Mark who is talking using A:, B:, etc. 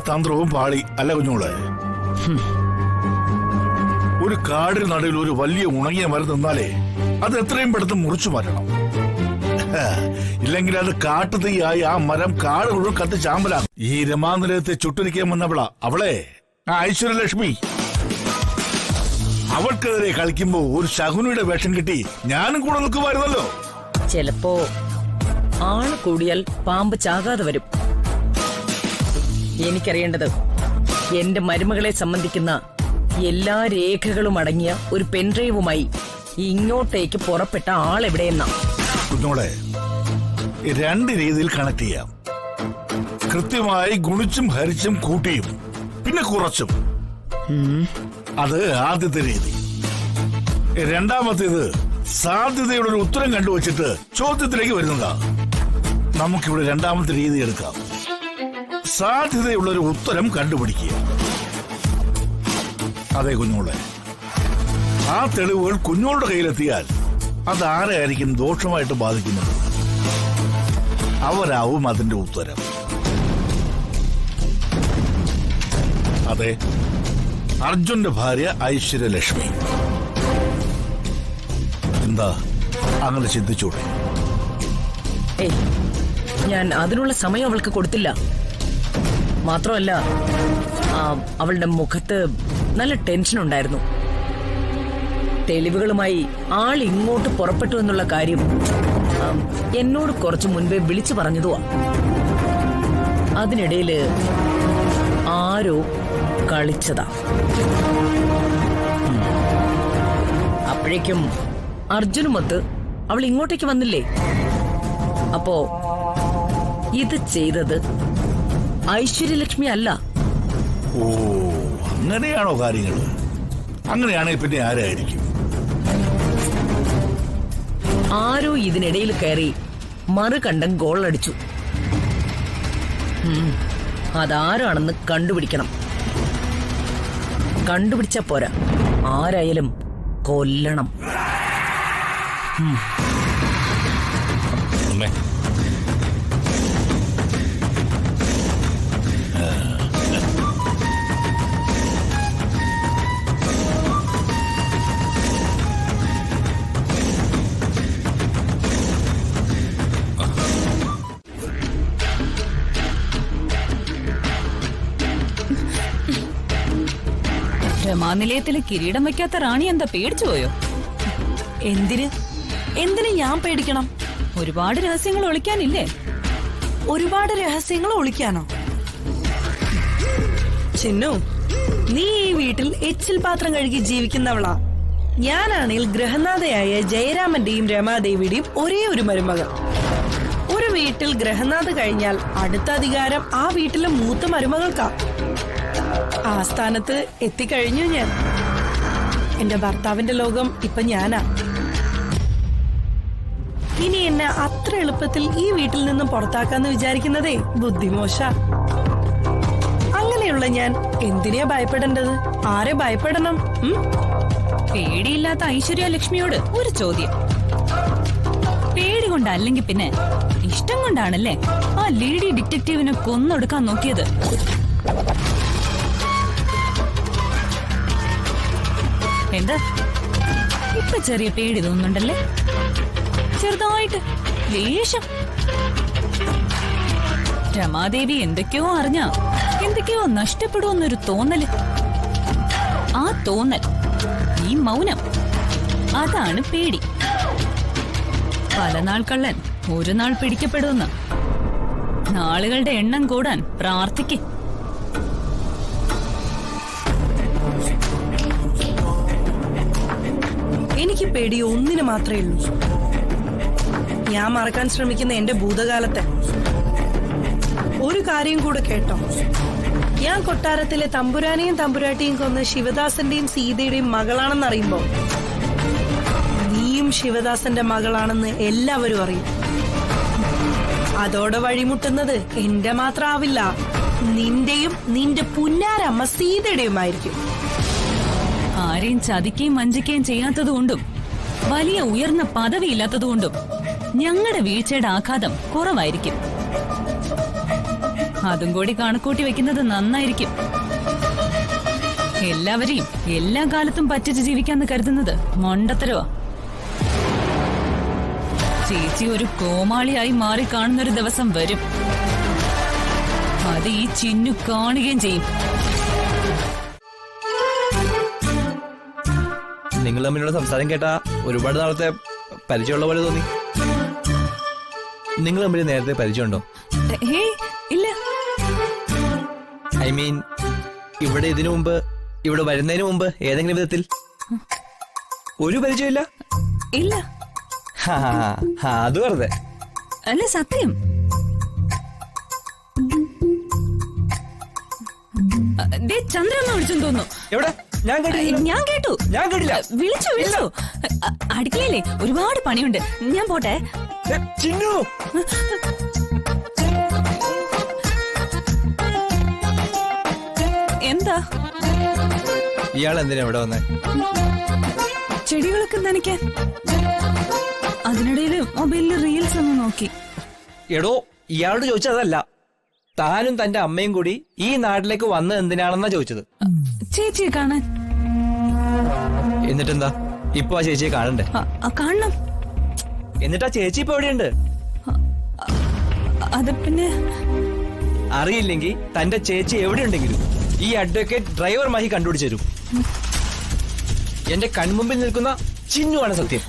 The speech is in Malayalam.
A: തന്ത്രവും പാളി അല്ല കുഞ്ഞോളെ. ഒരു കാടിന് നടുവിൽ ഒരു വലിയ ഉണങ്ങിയ മരം നിന്നാലേ അത് എത്രയും പെടുത്ത് മുറിച്ചു മാറ്റണം. ഇല്ലെങ്കിൽ അത് കാട്ടുതീയായി ആ മരം കാട് മുഴുവൻ കത്തി ചാമ്പലാണ്. ഈ രമാനിലയത്തെ ചുട്ടരിക്കാൻ വന്നവളാ അവളെ, ആ ഐശ്വര്യലക്ഷ്മി. അവൾക്കെതിരെ കളിക്കുമ്പോ ഒരു ശകുനിയുടെ വേഷം കിട്ടി ഞാനും കൂടെ നിൽക്കുമായിരുന്നല്ലോ.
B: ചിലപ്പോ ആള് കൂടിയാൽ പാമ്പ് ചാകാതെ വരും. എനിക്കറിയേണ്ടത് എന്റെ മരുമകളെ സംബന്ധിക്കുന്ന എല്ലാ രേഖകളും അടങ്ങിയ ഒരു പെൻഡ്രൈവുമായി ഇങ്ങോട്ടേക്ക് പുറപ്പെട്ട ആളെവിടെയെന്നാ.
A: കുഞ്ഞോളെ, രണ്ട് രീതിയിൽ കണക്ട് ചെയ്യാം. കൃത്യമായി ഗുണിച്ചും ഹരിച്ചും കൂട്ടിയും പിന്നെ കുറച്ചും. അത് ആദ്യത്തെ രീതി. രണ്ടാമത്തേത് സാധ്യതയുടെ ഒരു ഉത്തരം കണ്ടുവച്ചിട്ട് ചോദ്യത്തിലേക്ക് വരുന്നതാ. നമുക്കിവിടെ രണ്ടാമത്തെ രീതി എടുക്കാം. സാധ്യതയുള്ള ഒരു ഉത്തരം കണ്ടുപിടിക്കുക. അതെ കുഞ്ഞോളെ, ആ തെളിവുകൾ കുഞ്ഞോളുടെ കയ്യിലെത്തിയാൽ അതാരായിരിക്കും ദോഷമായിട്ട് ബാധിക്കുന്നത്? അവരാവും അതിന്റെ ഉത്തരം. അതെ, അർജുന്റെ ഭാര്യ ഐശ്വര്യലക്ഷ്മി. എന്താ അങ്ങനെ ചിന്തിച്ചൂടെ?
B: ഞാൻ അതിനുള്ള സമയം അവൾക്ക് കൊടുത്തില്ല. മാത്രമല്ല, അവളുടെ മുഖത്ത് നല്ല ടെൻഷൻ ഉണ്ടായിരുന്നു. തെളിവുകളുമായി ആൾ ഇങ്ങോട്ട് പുറപ്പെട്ടു എന്നുള്ള കാര്യം എന്നോട് കുറച്ചു മുൻപേ വിളിച്ചു പറഞ്ഞതുവാ. അതിനിടയില് ആരോ കളിച്ചതാ. അപ്പോഴേക്കും അർജുനുമൊത്ത് അവൾ ഇങ്ങോട്ടേക്ക് വന്നില്ലേ? അപ്പോ ഇത് ചെയ്തത് ഐശ്വര്യലക്ഷ്മി അല്ല.
A: ഓ, അങ്ങനെയാണോ കാര്യങ്ങൾ? അങ്ങനെയാണെങ്കിൽ പിന്നെ ആരായിരിക്കും?
B: ആരോ ഇതിനിടയിൽ കയറി മറുകണ്ടം ഗോൾ അടിച്ചു. അതാരാണെന്ന് കണ്ടുപിടിക്കണം. കണ്ടുപിടിച്ച പോരാ, ആരായാലും കൊല്ലണം.
C: രമാനിലയത്തില് കിരീടം വെക്കാത്ത റാണി എന്താ പേടിച്ചു പോയോ?
D: എന്തിന് ഞാൻ പേടിക്കണം?
C: ഒരുപാട് രഹസ്യങ്ങൾ ഒളിക്കാനില്ലേ?
D: ഒരുപാട് രഹസ്യങ്ങൾ ഒളിക്കാനോ? ചിന്നു, നീ ഈ വീട്ടിൽ എച്ചിൽ പാത്രം കഴുകി ജീവിക്കുന്നവളാ. ഞാനാണെങ്കിൽ ഗ്രഹനാഥയായ ജയരാമന്റെയും രമാദേവിയുടെയും ഒരേ ഒരു മരുമകൾ. ഒരു വീട്ടിൽ ഗ്രഹനാഥ് കഴിഞ്ഞാൽ അടുത്ത അധികാരം ആ വീട്ടിലെ മൂത്ത മരുമകൾക്കാ. ആ സ്ഥാനത്ത് എത്തിക്കഴിഞ്ഞു ഞാൻ. എന്റെ ഭർത്താവിന്റെ ലോകം ഇപ്പൊ ഞാനാ. ഇനി എന്നെ അത്ര എളുപ്പത്തിൽ ഈ വീട്ടിൽ നിന്നും പുറത്താക്കാന്ന് വിചാരിക്കുന്നതേ ബുദ്ധിമോശ. അങ്ങനെയുള്ള ഞാൻ എന്തിനാ ഭയപ്പെടേണ്ടത്? ആരെ ഭയപ്പെടണം?
C: പേടിയില്ലാത്ത ഐശ്വര്യലക്ഷ്മിയോട് ഒരു ചോദ്യം. പേടി കൊണ്ടല്ലെങ്കിൽ പിന്നെ ഇഷ്ടം കൊണ്ടാണല്ലേ ആ ലേഡി ഡിറ്റക്റ്റീവിനെ കൊന്നൊടുക്കാൻ നോക്കിയത്? എന്താ ഇപ്പൊ ചെറിയ പേടി തോന്നുന്നുണ്ടല്ലേ? ചെറുതായിട്ട് ലേശം. രമാദേവി എന്തൊക്കെയോ അറിഞ്ഞാ എന്തൊക്കെയോ നഷ്ടപ്പെടുമെന്നൊരു തോന്നല്. ആ തോന്നൽ, ഈ മൗനം, അതാണ് പേടി. പല നാൾ കള്ളൻ ഒരു നാൾ പിടിക്കപ്പെടുമെന്ന്. നാളുകളുടെ എണ്ണം കൂടാൻ പ്രാർത്ഥിക്ക്.
D: എനിക്ക് പേടി ഒന്നിന് മാത്രമേ ഉള്ളൂ. ഞാൻ മറക്കാൻ ശ്രമിക്കുന്ന എന്റെ ഭൂതകാലത്തെ. ഒരു കാര്യം കൂടെ കേട്ടോ. ഞാൻ കൊട്ടാരത്തിലെ തമ്പുരാനെയും തമ്പുരാട്ടിയും കൊന്ന് ശിവദാസന്റെയും സീതയുടെയും മകളാണെന്നറിയുമ്പോ നീയും ശിവദാസന്റെ മകളാണെന്ന് എല്ലാവരും അറിയും. അതോടെ വഴിമുട്ടുന്നത് എന്റെ മാത്രമാവില്ല, നിന്റെയും നിന്റെ പുന്നാരമ്മ സീതയുടെയുമായിരിക്കും.
C: ആരെയും ചതിക്കുകയും വഞ്ചിക്കുകയും ചെയ്യാത്തതുകൊണ്ടും വലിയ ഉയർന്ന പദവിയില്ലാത്തതുകൊണ്ടും ഞങ്ങളുടെ വീഴ്ചയുടെ ആഘാതം കുറവായിരിക്കും. അതും കൂടി കണക്കൂട്ടി വെക്കുന്നത് നന്നായിരിക്കും. എല്ലാവരെയും എല്ലാ കാലത്തും പറ്റിച്ച് ജീവിക്കാന്ന് കരുതുന്നത് മണ്ടത്തരവാ. ചേച്ചി ഒരു കോമാളിയായി മാറി കാണുന്നൊരു ദിവസം വരും. അത് ഈ ചിന്നു കാണുകയും ചെയ്യും.
E: നിങ്ങൾ തമ്മിലുള്ള സംസാരം കേട്ടാ ഒരുപാട് നാളത്തെ പരിചയമുള്ള പോലെ തോന്നി. നിങ്ങൾ തമ്മിൽ നേരത്തെ പരിചയമുണ്ടോ?
C: ഹേയ് ഇല്ല.
E: ഐ മീൻ ഇവിടെ ഇതിനു മുമ്പ്, ഇവിടെ വരുന്നതിന് മുമ്പ് ഏതെങ്കിലും വിധത്തിൽ ഒരു പരിചയമില്ല?
C: ഇല്ല.
E: അത് വെറുതെ.
C: അല്ല, സത്യം. ചന്ദ്രമ്മ വിളിച്ചെന്ന് തോന്നുന്നു.
E: എവിടെ? ഞാൻ കേട്ടില്ല.
C: ഞാൻ കേട്ടു.
E: ഞാൻ കേട്ടില്ല.
C: വിളിച്ചു. അടുക്കളയിലെ ഒരുപാട് പണിയുണ്ട്, ഞാൻ പോട്ടെ.
E: ചിന്നു,
C: എന്താ?
E: ഇയാൾ എന്തിനാ ഇവിടെ വന്നേ?
C: ചെടികളൊക്കെ നനയ്ക്കാൻ. അതിനിടയില് മൊബൈലില് റീൽസ് ഒന്ന് നോക്കി.
E: എടോ, ഇയാളോട് ചോദിച്ചതല്ല. താനും തന്റെ അമ്മയും കൂടി ഈ നാട്ടിലേക്ക് വന്നത് എന്തിനാണെന്നാ ചോദിച്ചത്.
C: ചേച്ചിയെ കാണാൻ.
E: എന്നിട്ടെന്താ ഇപ്പൊ ആ ചേച്ചിയെ കാണണ്ടേ?
C: കാണണം.
E: എന്നിട്ടാ ചേച്ചി ഇപ്പൊ എവിടെയുണ്ട്?
C: അത് പിന്നെ
E: അറിയില്ലെങ്കിൽ തന്റെ ചേച്ചി എവിടെയുണ്ടെങ്കിലും ഈ അഡ്വക്കേറ്റ് ഡ്രൈവർ മാഹി കണ്ടുപിടിച്ചു തരും. എന്റെ കൺമുമ്പിൽ നിൽക്കുന്ന ചിന്നുവാണ് സത്യം.